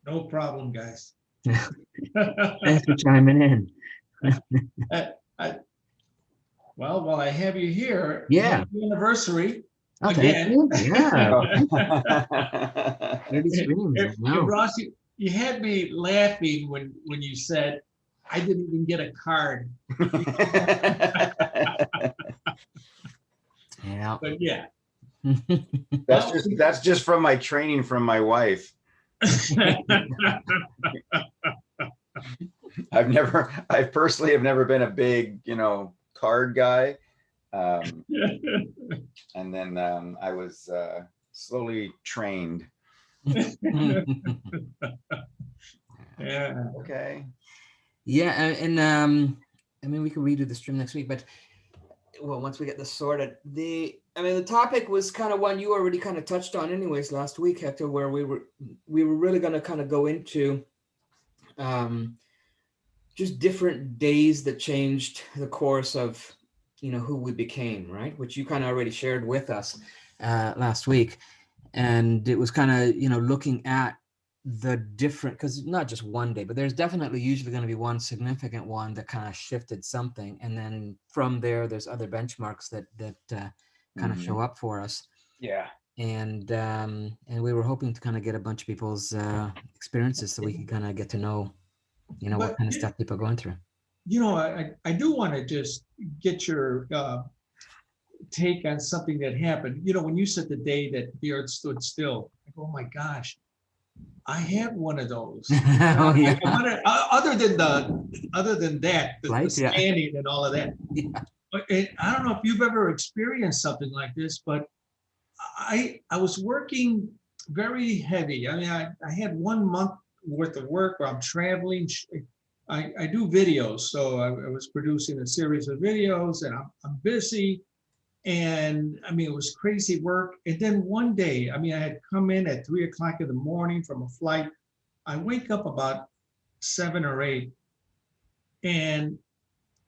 No problem, guys. Thanks for chiming in. I, I, well, while I have you here, Yeah. happy anniversary Oh, thank again. you. Yeah. Oh. 30 streams. I know. Ross, you had me laughing when you said I didn't even get a card. Yeah. But yeah, That's well, just that's just from my training from my wife. I personally have never been a big, card guy. Um, and then I was slowly trained. yeah. Okay. Yeah, and I mean, we can redo the stream next week, but well, once we get this sorted, the topic was kind of one you already kind of touched on, anyways, last week, Hector, where we were really going to kind of go into um, just different days that changed the course of who we became, right? Which you kind of already shared with us last week, and it was kind of looking at the different, because not just one day, but there's definitely usually going to be one significant one that kind of shifted something, and then from there there's other benchmarks that kind of show up for us. Yeah. And we were hoping to kind of get a bunch of people's experiences so we could kind of get to know what But kind of stuff people are going through. I do want to just get your take on something that happened. When you said the day that the earth stood still, I go, oh my gosh, I have one of those. Oh, yeah. Other than that, the Right, yeah. scanning and all of that. Yeah. I don't know if you've ever experienced something like this, but I was working very heavy. I mean, I had 1 month worth of work where I'm traveling. I do videos, so I was producing a series of videos, and I'm busy. And I mean, it was crazy work. And then one day, I mean, I had come in at 3 o'clock in the morning from a flight. I wake up about 7 or 8, and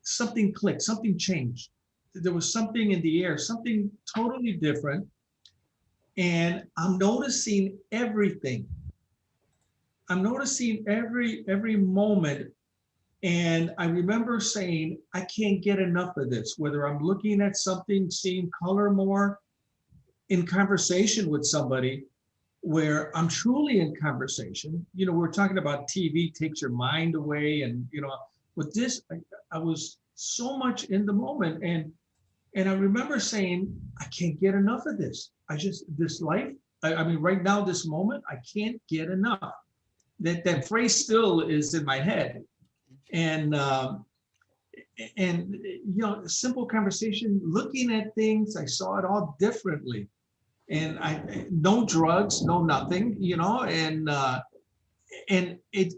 something clicked, something changed. There was something in the air, something totally different. And I'm noticing everything. I'm noticing every moment. And I remember saying, I can't get enough of this, whether I'm looking at something, seeing color more, in conversation with somebody where I'm truly in conversation. We're talking about TV takes your mind away. And, with this, I was so much in the moment. And I remember saying, I can't get enough of this. This life, I mean, right now, this moment, I can't get enough. That phrase still is in my head. And, simple conversation, looking at things, I saw it all differently. And no drugs, no nothing, and it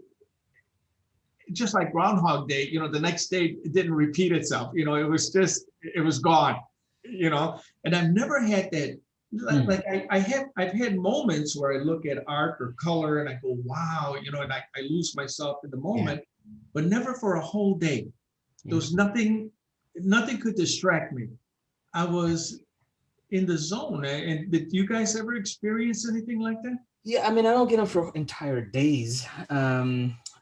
just like Groundhog Day, the next day it didn't repeat itself. It was gone, and I've never had that. Like I've had moments where I look at art or color and I go, wow, and I lose myself in the moment, but never for a whole day. There was nothing could distract me. I was in the zone. And did you guys ever experience anything like that? Yeah, I mean, I don't get them for entire days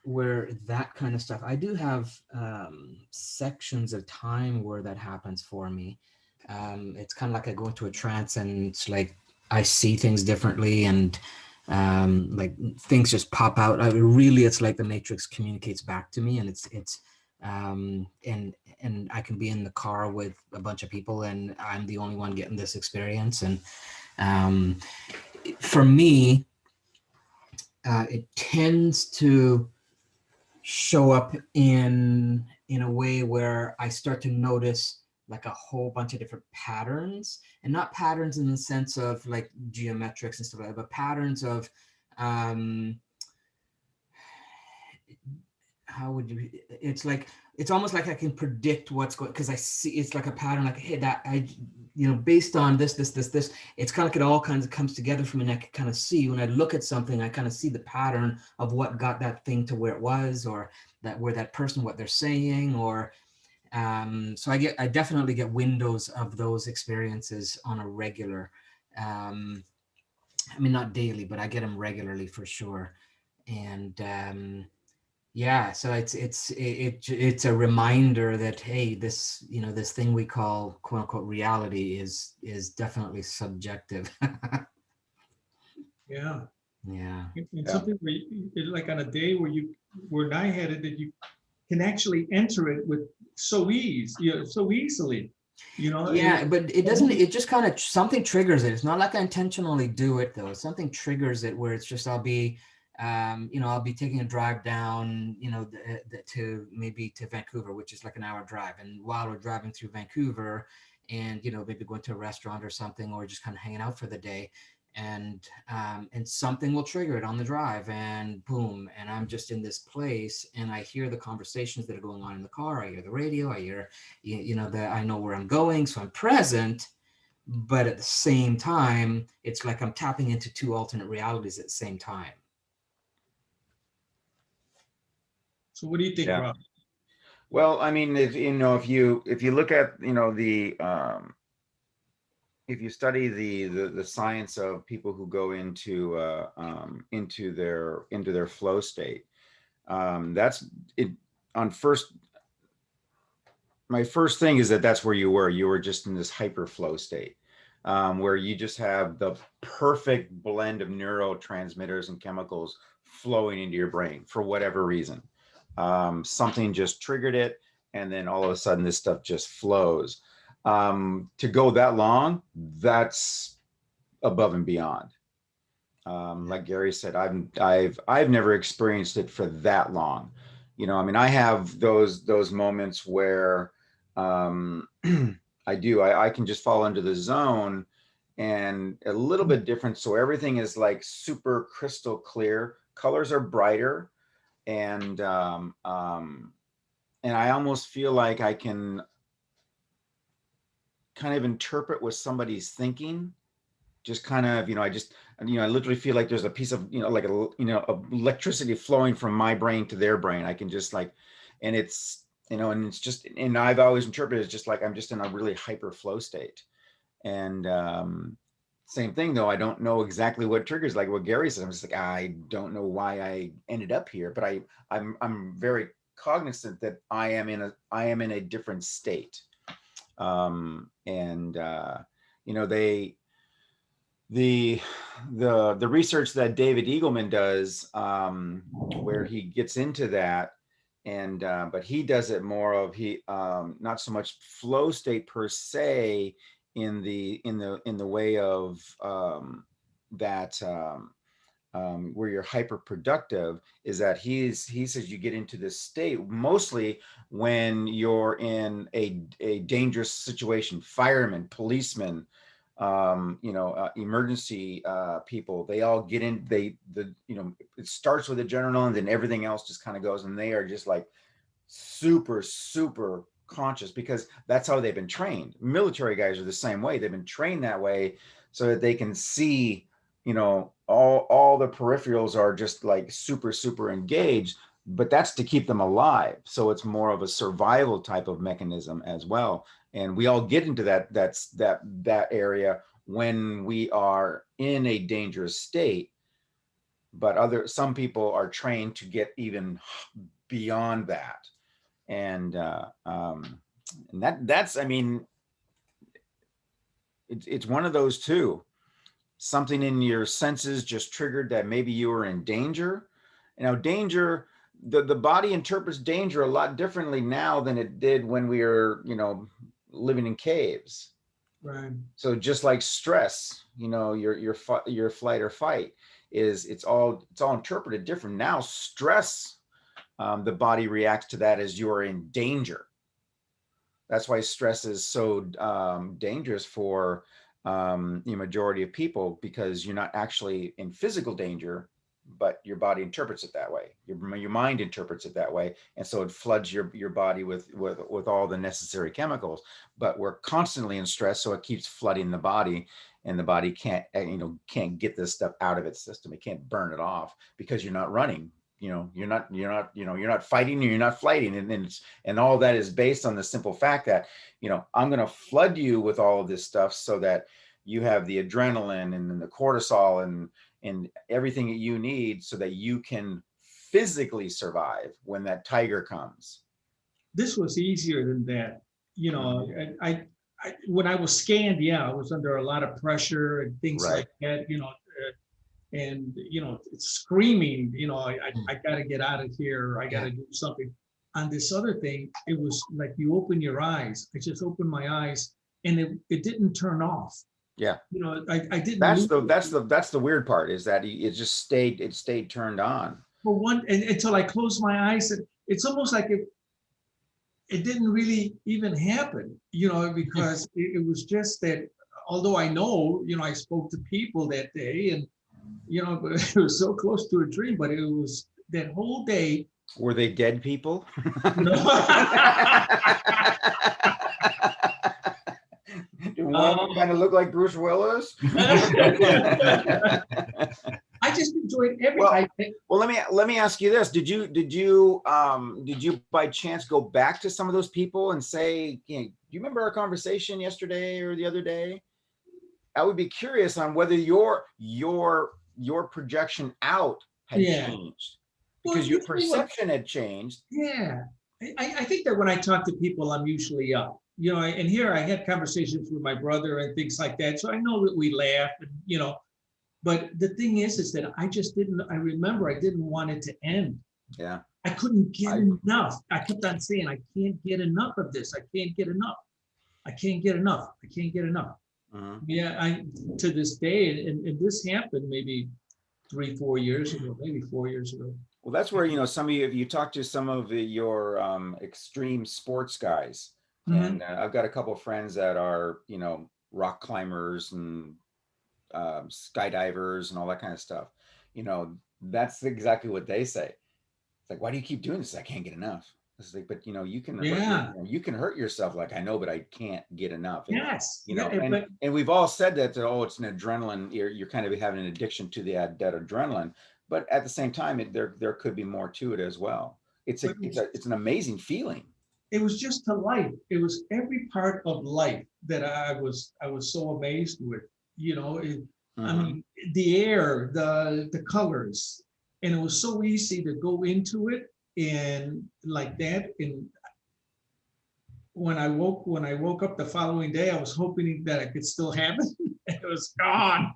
where that kind of stuff. I do have sections of time where that happens for me. It's kind of like I go into a trance and it's like I see things differently, and like things just pop out. It's like the Matrix communicates back to me, and it's and I can be in the car with a bunch of people and I'm the only one getting this experience. And for me, it tends to show up in a way where I start to notice like a whole bunch of different patterns, and not patterns in the sense of like geometrics and stuff like that, but patterns of how would you, it's almost like I can predict what's going, because I see it's like a pattern, like, hey, that I based on this, it's kind of like it all kinds of comes together for me, and I can kind of see when I look at something, I kind of see the pattern of what got that thing to where it was, or that where that person, what they're saying, or so I definitely get windows of those experiences on a regular, I mean, not daily, but I get them regularly for sure. And yeah, so it's a reminder that, hey, this, you know, this thing we call quote unquote reality is definitely subjective. Yeah. Yeah. It's Yeah. something where like on a day where I had it, that you can actually enter it with so easily, you know. Yeah, but it doesn't, it just kind of, something triggers it. It's not like I intentionally do it though. Something triggers it where it's just, I'll be, you know, I'll be taking a drive down, you know, to maybe to Vancouver, which is like an hour drive. And while we're driving through Vancouver and, you know, maybe going to a restaurant or something, or just kind of hanging out for the day, and something will trigger it on the drive, and boom, and I'm just in this place, and I hear the conversations that are going on in the car. I hear the radio, I hear, you know, that I know where I'm going, so I'm present. But at the same time, it's like I'm tapping into two alternate realities at the same time. So what do you think, Yeah. Rob? Well, I mean, if you know, if you look at, you know, the if you study the science of people who go into their flow state, that's it. On first, my first thing is that that's where you were. You were just in this hyper flow state, where you just have the perfect blend of neurotransmitters and chemicals flowing into your brain for whatever reason. Something just triggered it, and then all of a sudden this stuff just flows. To go that long, that's above and beyond. Like Gary said, I've never experienced it for that long. You know, I mean, I have those moments where um, I can just fall into the zone, and a little bit different. So everything is like super crystal clear. Colors are brighter, and and I almost feel like I can kind of interpret what somebody's thinking. Just kind of, you know, I literally feel like there's a piece of, you know, like of electricity flowing from my brain to their brain. I can just like, and it's, you know, and it's just, and I've always interpreted it as just like I'm just in a really hyper flow state. And same thing though, I don't know exactly what triggers, like what Gary said. I'm just like, I don't know why I ended up here, but I'm very cognizant that I am in a different state. And you know, the the research that David Eagleman does, where he gets into that, and but he does it more of not so much flow state per se in the way of that where you're hyper productive, is that he says you get into this state mostly when you're in a dangerous situation. Firemen, policemen, you know, emergency people, they all get in, you know, it starts with adrenaline and then everything else just kind of goes, and they are just like super conscious because that's how they've been trained. Military guys are the same way. They've been trained that way so that they can see, you know, all the peripherals are just like super engaged, but that's to keep them alive. So it's more of a survival type of mechanism as well. And we all get into that area when we are in a dangerous state, but some people are trained to get even beyond that. And and that's, I mean, it's one of those two. Something in your senses just triggered that maybe you were in danger. You know, danger, the body interprets danger a lot differently now than it did when we were, you know, living in caves. Right. So just like stress, you know, your flight or fight it's all interpreted different now. Stress, the body reacts to that as you're in danger. That's why stress is so dangerous for the majority of people, because you're not actually in physical danger, but your body interprets it that way. Your mind interprets it that way, and so it floods your body with all the necessary chemicals. But we're constantly in stress, so it keeps flooding the body, and the body can't get this stuff out of its system. It can't burn it off because you're not running. You know, you're not fighting, or you're not flighting, and all that is based on the simple fact that, you know, I'm going to flood you with all of this stuff so that you have the adrenaline and then the cortisol and everything that you need so that you can physically survive when that tiger comes. This was easier than that. You know, I when I was scanned, yeah, I was under a lot of pressure and things Right. like that, you know, and, you know, it's screaming, you know, I got to get out of here. I got to do something. On this other thing, it was like you open your eyes. I just opened my eyes and it didn't turn off. Yeah. You know, I didn't That's lose the weird part, is that it just stayed turned on. for one, and until I closed my eyes. And it's almost like it didn't really even happen, you know, because it was just that, although I know, you know, I spoke to people that day and, you know, but it was so close to a dream, but it was that whole day. Were they dead people? No. Did one of them kind of look like Bruce Willis? I just enjoyed every. Well, let me ask you this: Did you by chance go back to some of those people and say, you know, do you remember our conversation yesterday or the other day? I would be curious on whether your projection out had changed, because your perception had changed. Yeah, I think that when I talk to people, I'm usually up. You know, and here I had conversations with my brother and things like that, so I know that we laugh and, you know. But the thing is that I just didn't. I remember I didn't want it to end. Yeah, I couldn't get enough. I kept on saying, I can't get enough of this. I can't get enough. I can't get enough. I can't get enough. Yeah, I to this day, and this happened maybe 3-4 years ago, maybe 4 years ago. Well, that's where, you know, some of you, if you talk to some of your extreme sports guys, and I've got a couple of friends that are, you know, rock climbers and skydivers and all that kind of stuff. You know, that's exactly what they say. It's like, why do you keep doing this? I can't get enough. It's like, but you know, you can you can hurt yourself. Like, I know, but I can't get enough. And, yes, you know, and we've all said that. Oh, it's an adrenaline. You're kind of having an addiction to that adrenaline. But at the same time, there could be more to it as well. It's an amazing feeling. It was just to life. It was every part of life that I was so amazed with. You know, I mean, the air, the colors, and it was so easy to go into it and like that. And when I woke up the following day, I was hoping that I could still have it. It was gone.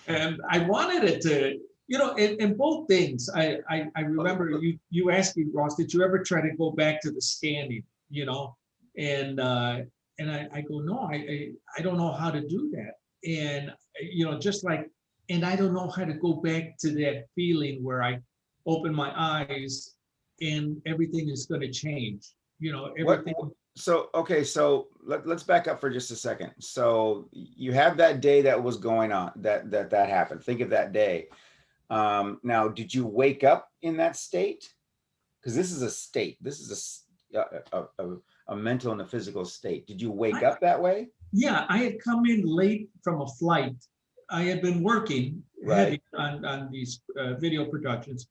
And I wanted it to, you know, in both things. I remember you asked me, Ross, did you ever try to go back to the scanning, you know? And I go, no, I don't know how to do that. And, you know, just like, and I don't know how to go back to that feeling where I open my eyes and everything is going to change, you know, everything. So let's back up for just a second. So you have that day that was going on, that happened. Think of that day. Now, did you wake up in that state? Because this is a state. This is a mental and a physical state. Did you wake up that way? Yeah, I had come in late from a flight. I had been working heavy on these video productions.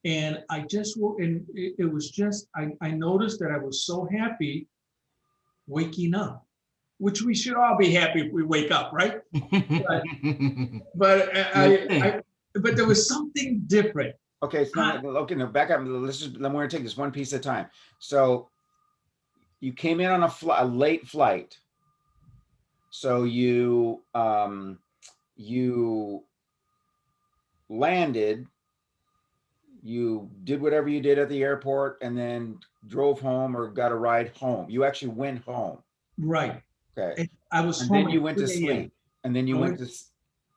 And I just, and it was just, I noticed that I was so happy waking up, which we should all be happy if we wake up, right? but but there was something different. Okay, so no, back up. We're gonna take this one piece at a time. So you came in on a late flight. So you landed, you did whatever you did at the airport, and then drove home or got a ride home. You actually went home. Right. Okay. And I was and home. Then you went to sleep. And then you went to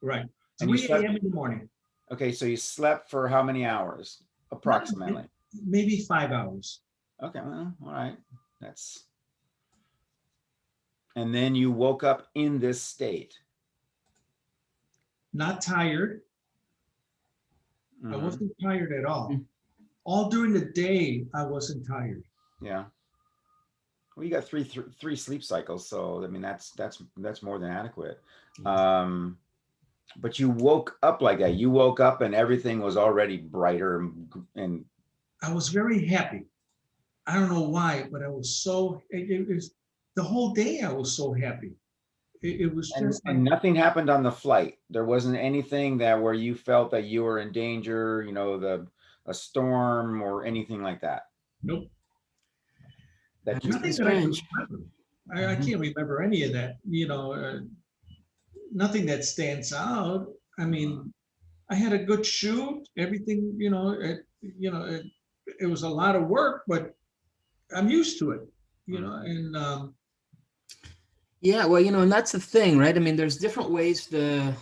right. 3 3 a.m. in the morning. Okay, so you slept for how many hours approximately? Maybe 5 hours. Okay, well, all right. And then you woke up in this state. Not tired. I wasn't tired at all. All during the day, I wasn't tired. Yeah. Well, you got three sleep cycles, so I mean that's more than adequate. But you woke up like that. You woke up and everything was already brighter and I was very happy. I don't know why, but I was so. It was the whole day. I was so happy. it was And, just like, and nothing happened on the flight. There wasn't anything that where you felt that you were in danger, a storm or anything like that. nope, That That's you, pretty nothing that I can strange. remember. I Mhm. can't remember any of that, nothing that stands out. I mean, I had a good shoot, everything, it was a lot of work, but I'm used to it, and Yeah, well, and that's the thing, right? I mean, there's different ways the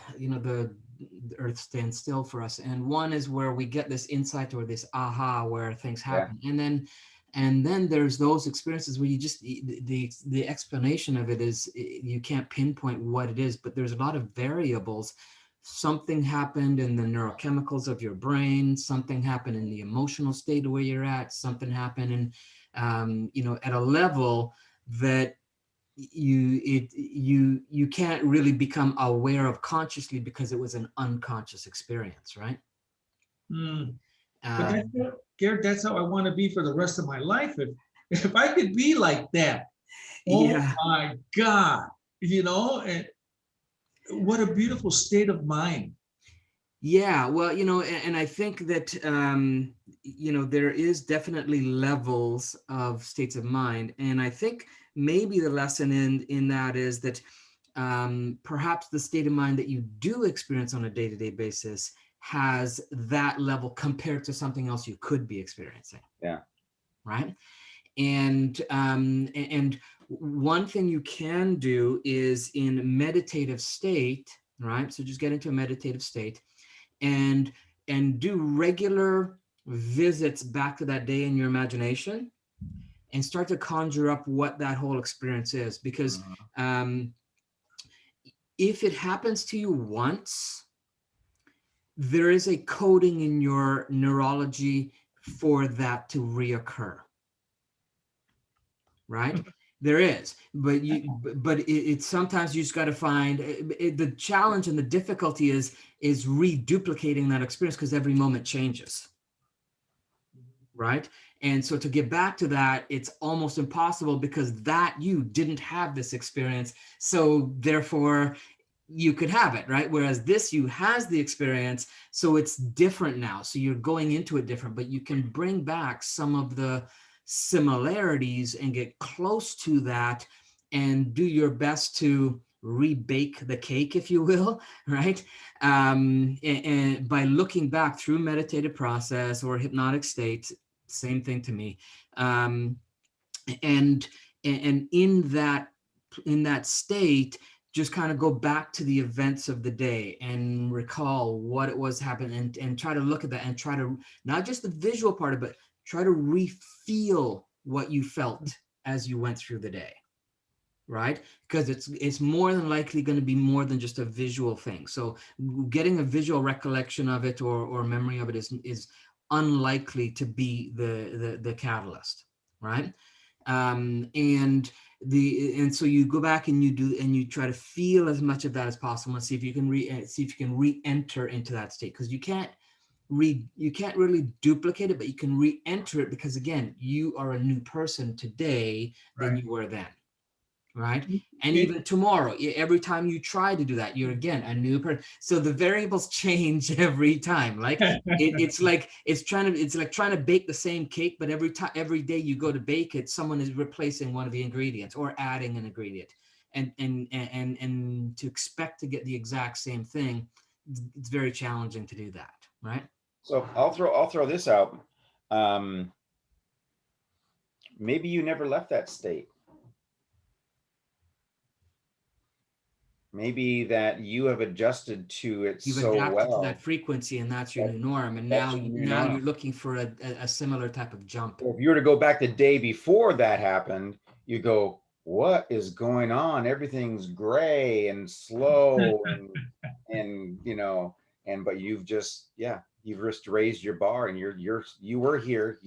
earth stands still for us. And one is where we get this insight or this aha where things yeah, happen. And then there's those experiences where you just the explanation of it is you can't pinpoint what it is, but there's a lot of variables. Something happened in the neurochemicals of your brain, something happened in the emotional state of where you're at, something happened in at a level that you can't really become aware of consciously because it was an unconscious experience, right? mm, but um, Garrett, that's how I want to be for the rest of my life. If I could be like that, oh yeah, my God, and what a beautiful state of mind. yeah, well, and I think that there is definitely levels of states of mind, and I think maybe the lesson in that is that perhaps the state of mind that you do experience on a day-to-day basis has that level compared to something else you could be experiencing, yeah. right? And one thing you can do is in meditative state, right? So just get into a meditative state and do regular visits back to that day in your imagination and start to conjure up what that whole experience is, because um, if it happens to you once, there is a coding in your neurology for that to reoccur, right? There is, but it's sometimes you just got to find the challenge and the difficulty is reduplicating that experience because every moment changes, right? And so to get back to that, it's almost impossible because that you didn't have this experience, so therefore you could have it, right? Whereas this you has the experience, so it's different now, so you're going into it different, but you can bring back some of the similarities and get close to that and do your best to rebake the cake, if you will, right? And by looking back through meditative process or hypnotic state, same thing to me. Um, and and in that state, just kind of go back to the events of the day and recall what it was happening, and try to look at that and try to not just the visual part of it, but try to re-feel what you felt as you went through the day, right? Because it's more than likely going to be more than just a visual thing. So getting a visual recollection of it or memory of it is unlikely to be the catalyst, right? And so you go back and you try to feel as much of that as possible and see if you can re-enter into that state, because you can't really duplicate it, but you can re-enter it, because again, you are a new person today than Right. you were then, right? It, And even tomorrow, every time you try to do that, you're again a new person. So the variables change every time. Like it's like trying to bake the same cake, but every day you go to bake it, someone is replacing one of the ingredients or adding an ingredient. And to expect to get the exact same thing, it's very challenging to do that, right? So I'll throw this out. Um, Maybe you never left that state. Maybe that you have adjusted to it You've so adapted to that well frequency, and that's your that new norm. And that's now your new now you're norm. looking for a similar type of jump. If you were to go back the day before that happened, you go, what is going on? Everything's gray and slow and but you've just raised your bar and you were here.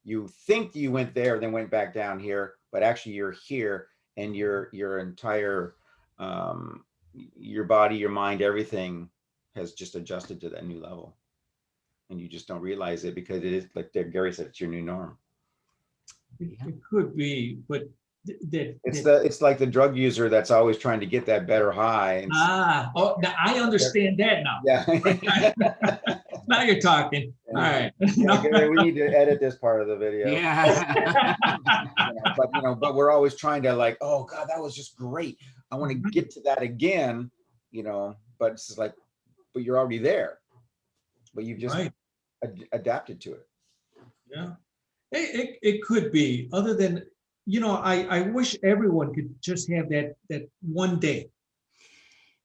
You think you went there, then went back down here, but actually you're here, and your entire your body, your mind, everything has just adjusted to that new level, and you just don't realize it because it is, like Gary said, it's your new norm. Yeah. it could be, but It's like the drug user that's always trying to get that better high. And oh, now I understand that now. yeah. Now you're talking. All right. Yeah, Gary, we need to edit this part of the video. Yeah. But we're always trying to like, oh God, that was just great. I want to get to that again, but it's just like, but you're already there, but you've just Right. adapted to it. Yeah. It could be, other than, I wish everyone could just have that one day.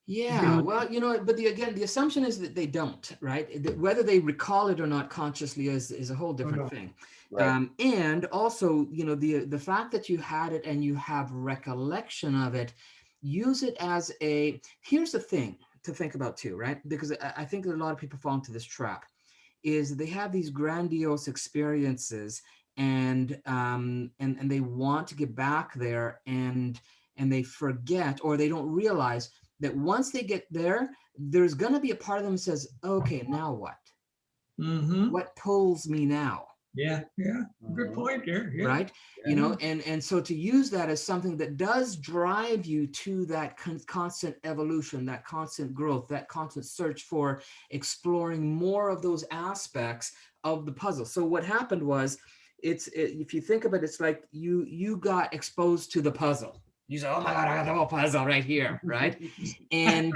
Yeah, well, but the assumption is that they don't, right? Whether they recall it or not consciously is a whole different thing. Right. And also, the fact that you had it and you have recollection of it, use it as here's the thing to think about too, right? Because I think that a lot of people fall into this trap, is they have these grandiose experiences and they want to get back there and they forget, or they don't realize that once they get there, there's going to be a part of them that says, okay, now what? Mm-hmm. What pulls me now? Yeah. Good point here. Yeah. Right. Yeah. And so to use that as something that does drive you to that constant evolution, that constant growth, that constant search for exploring more of those aspects of the puzzle. So what happened was, if you think of it, it's like you got exposed to the puzzle. You say, oh my God, I got the whole puzzle right here, right? And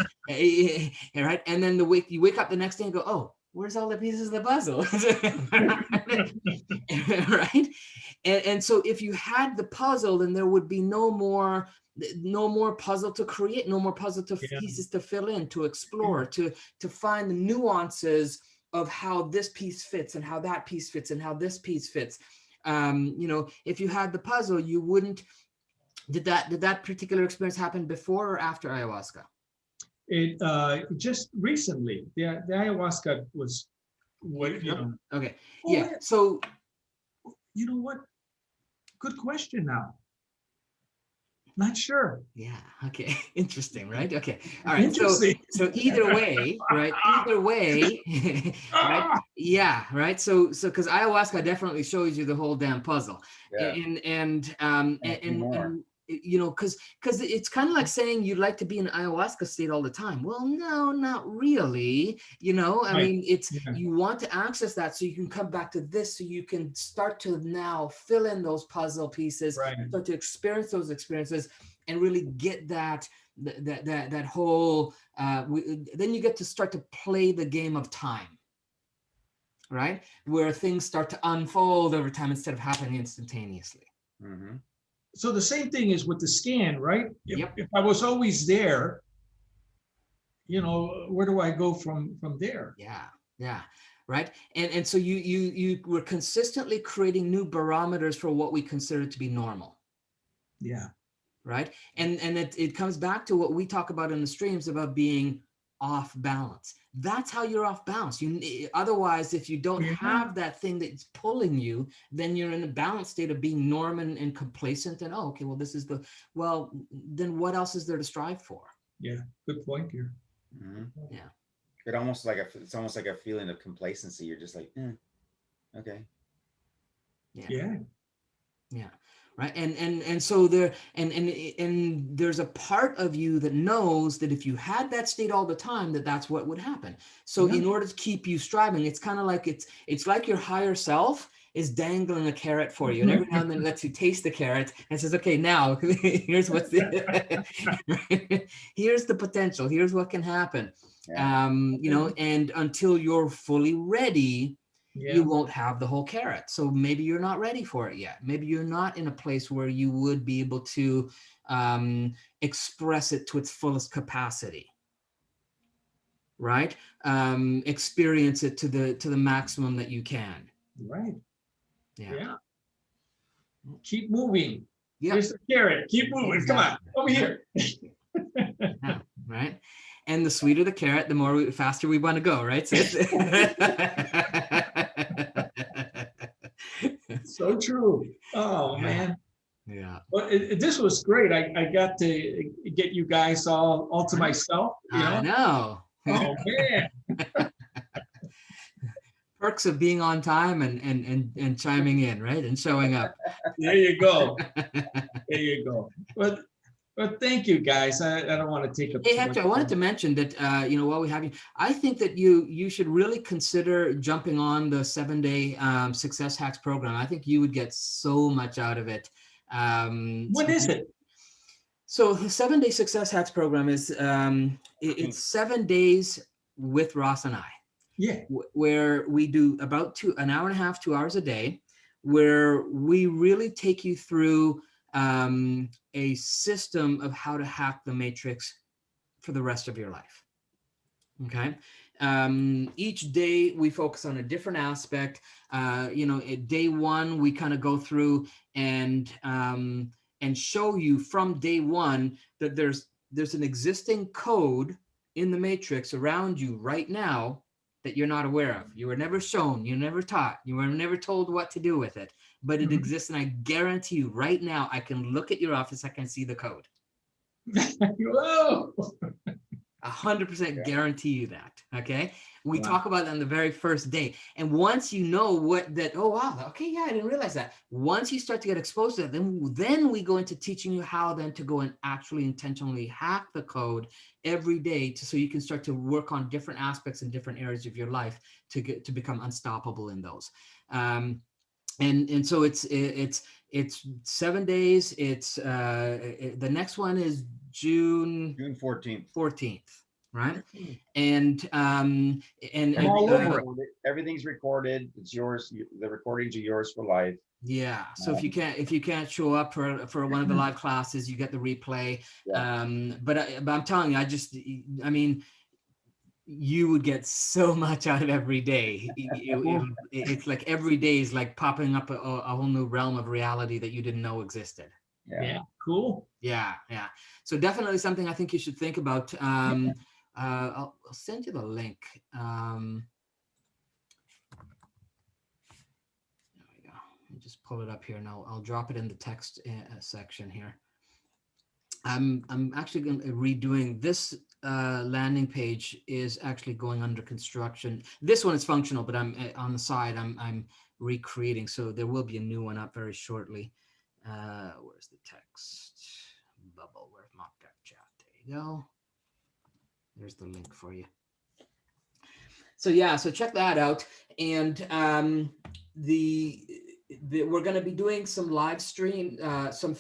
right, and then you wake up the next day and go, oh, where's all the pieces of the puzzle? Right? And so if you had the puzzle, then there would be no more puzzle to create, no more puzzle to pieces to fill in, to explore, to find the nuances of how this piece fits and how that piece fits and how this piece fits. If you had the puzzle, you wouldn't. Did that particular experience happen before or after ayahuasca? It just recently, the ayahuasca was what, Okay. Oh, Yeah. So you know what? Good question now. Not sure. yeah. Okay. Interesting, right? Okay. All right. Interesting. So either way, right? Either way, right? Yeah. Right. So because ayahuasca definitely shows you the whole damn puzzle, Yeah. and because it's kind of like saying you'd like to be in ayahuasca state all the time. Well, no, not really. I mean, it's you want to access that so you can come back to this, so you can start to now fill in those puzzle pieces, start to experience those experiences, and really get that whole. Then you get to start to play the game of time, right? Where things start to unfold over time instead of happening instantaneously. Mm-hmm. So the same thing is with the scan, right? Yep. If I was always there, where do I go from there? Yeah, right. And so you were consistently creating new barometers for what we consider to be normal. Yeah. Right. And it comes back to what we talk about in the streams about being off balance. That's how you're off balance. Otherwise, if you don't have that thing that's pulling you, then you're in a balanced state of being norm and complacent. And okay, well, then what else is there to strive for? Yeah, good point here. Mm-hmm. Yeah. It's almost like a feeling of complacency. You're just like, okay. Yeah. Right. And so and there's a part of you that knows that if you had that state all the time, that's what would happen. So in order to keep you striving, it's kind of like it's like your higher self is dangling a carrot for you, and every now and then lets you taste the carrot and says, okay, now here's what's here's the potential, here's what can happen. And until you're fully ready, you won't have the whole carrot. So maybe you're not ready for it yet. Maybe you're not in a place where you would be able to express it to its fullest capacity, right? Experience it to the maximum that you can. Right. Yeah. Keep moving. Yeah. Here's the carrot. Keep moving. Come on, over here. Yeah, right. And the sweeter the carrot, the faster we want to go, right? So true. Oh, man. Yeah. Well, this was great. I got to get you guys all to myself. I know. Oh, man. Perks of being on time and chiming in, right? And showing up. There you go. There you go. But thank you, guys. I don't want to take up Hey, too Hector, I much wanted to time. mention that, while we have you, I think that you should really consider jumping on the 7-day Success Hacks program. I think you would get so much out of it. What is it? So the 7-day Success Hacks program is it's 7 days with Ross and I, Yeah. where we do about an hour and a half, 2 hours a day, where we really take you through a system of how to hack the matrix for the rest of your life. Okay. Each day we focus on a different aspect. At day one, we kind of go through and show you from day one that there's an existing code in the matrix around you right now that you're not aware of. You were never shown, you never taught, you were never told what to do with it, but it exists. And I guarantee you right now, I can look at your office, I can see the code. Whoa. 100% guarantee you that. Okay. We Wow. talk about it on the very first day. And once you know oh, wow. Okay. Yeah. I didn't realize that. Once you start to get exposed to that, then we go into teaching you how then to go and actually intentionally hack the code every day so you can start to work on different aspects in different areas of your life to become unstoppable in those. And so it's 7 days. It's the next one is June 14th, right? And I'm all over it. Everything's recorded. It's yours. The recordings are yours for life. Yeah. So if you can't show up for one of the live classes, you get the replay. Yeah. But I'm telling you, you would get so much out of every day. It's like every day is like popping up a whole new realm of reality that you didn't know existed. Yeah. Cool. Yeah. So definitely something I think you should think about. I'll send you the link. There we go. Let me just pull it up here, and I'll drop it in the text section here. I'm actually going to redoing this landing page is actually going under construction. This one is functional, but I'm on the side. I'm recreating, so there will be a new one up very shortly. Where's the text bubble? Where's mock.chat? There you go. There's the link for you. So yeah, so check that out. And we're going to be doing some live stream, some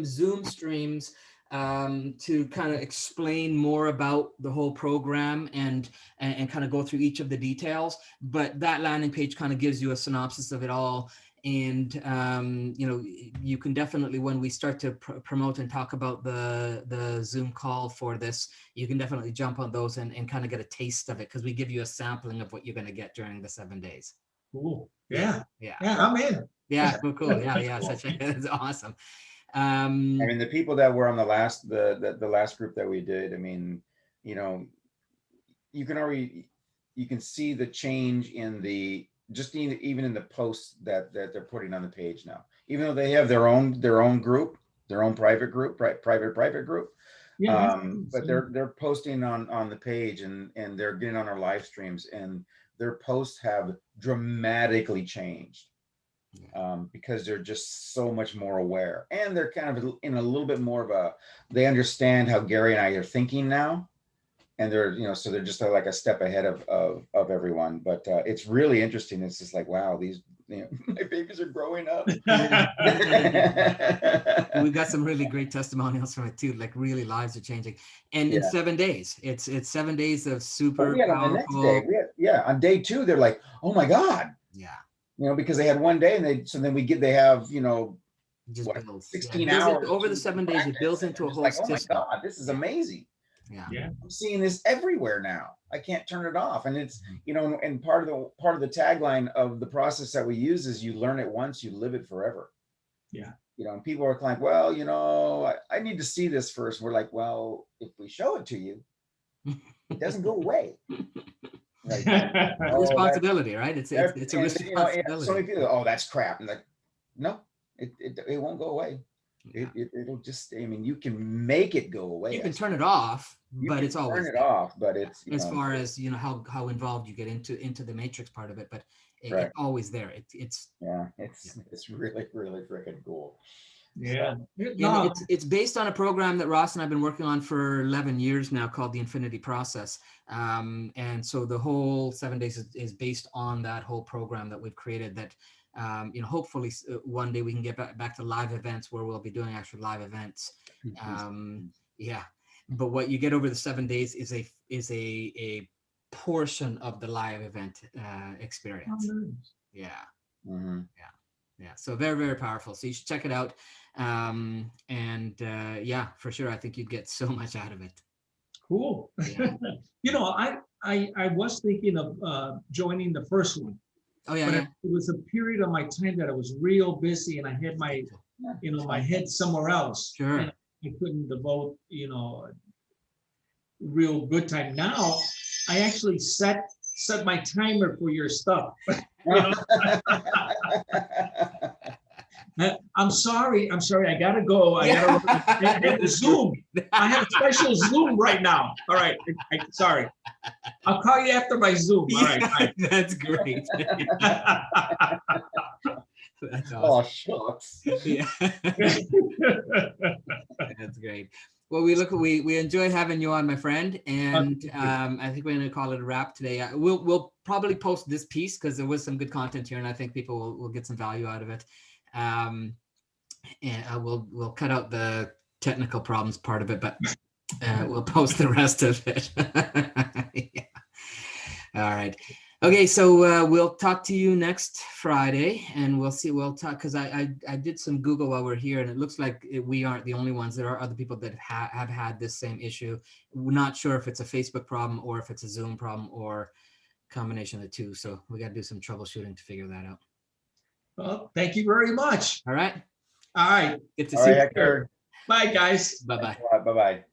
Zoom streams to kind of explain more about the whole program and kind of go through each of the details. But that landing page kind of gives you a synopsis of it all. And, you can definitely, when we start to promote and talk about the Zoom call for this, you can definitely jump on those and kind of get a taste of it, because we give you a sampling of what you're going to get during the 7 days. Cool. Yeah. Yeah. I'm in. Yeah. Cool. Yeah. It's awesome. I mean, the people that were on the last group that we did, I mean, you can see the change in even in the posts that they're putting on the page now, even though they have their own group, their own private group, right? Private group. Yeah. But they're posting on the page and they're getting on our live streams, and their posts have dramatically changed. Because they're just so much more aware, and they're kind of in a little bit more of they understand how Gary and I are thinking now, and they're, so they're just like a step ahead of everyone. But it's really interesting. It's just like, wow, these, my babies are growing up. We've got some really great testimonials from it too. Like really lives are changing. And in 7 days, it's 7 days of super powerful. On the next day, on day 2, they're like, oh my God. Yeah. Because they had one day, and they have, just what, builds. 16 hours over the 7 days. It builds into a whole like, oh my system. God, this is amazing. Yeah. I'm seeing this everywhere now. I can't turn it off. And it's, and part of the tagline of the process that we use is you learn it once, you live it forever. Yeah. And people are like, well, I need to see this first. We're like, well, if we show it to you, it doesn't go away. Like, responsibility, right? It's a responsibility. So many people, oh, that's crap. And like, no, it won't go away. Yeah. It'll just, you can make it go away. You can turn it off, but it's always turn it off. But it's as far as how involved you get into the matrix part of it, but it's always there. It's really, really freaking cool. Yeah. And No, it's based on a program that Ross and I've been working on for 11 years now called the Infinity Process. And so the whole 7 days is based on that whole program that we've created that, hopefully one day we can get back to live events where we'll be doing actual live events. Yeah. But what you get over the 7 days is a portion of the live event experience. Yeah. Mhm. Yeah, so very, very powerful. So you should check it out. Yeah, for sure. I think you'd get so much out of it. cool. Yeah. I was thinking of joining the first one, Oh yeah, but yeah. it was a period of my time that I was real busy and I had my, my head somewhere else. Sure. And I couldn't devote, real good time. Now, I actually set my timer for your stuff. I'm sorry. I gotta go. I have a Zoom. I have a special Zoom right now. All right. Sorry. I'll call you after my Zoom. All right. Bye. That's great. That's Oh, awesome. shucks. Yeah. That's great. Well, we enjoyed having you on, my friend, and I think we're going to call it a wrap today. We'll probably post this piece because there was some good content here, and I think people will get some value out of it. And we'll cut out the technical problems part of it, but we'll post the rest of it. Yeah. All right. Okay, so we'll talk to you next Friday, and we'll talk, because I did some Google while we're here, and it looks like we aren't the only ones. There are other people that have had this same issue. We're not sure if it's a Facebook problem or if it's a Zoom problem or combination of the two. So we got to do some troubleshooting to figure that out. Well, thank you very much. All right. All right. Good to All see right, you. Hector. Bye, guys. Bye-bye. Bye-bye.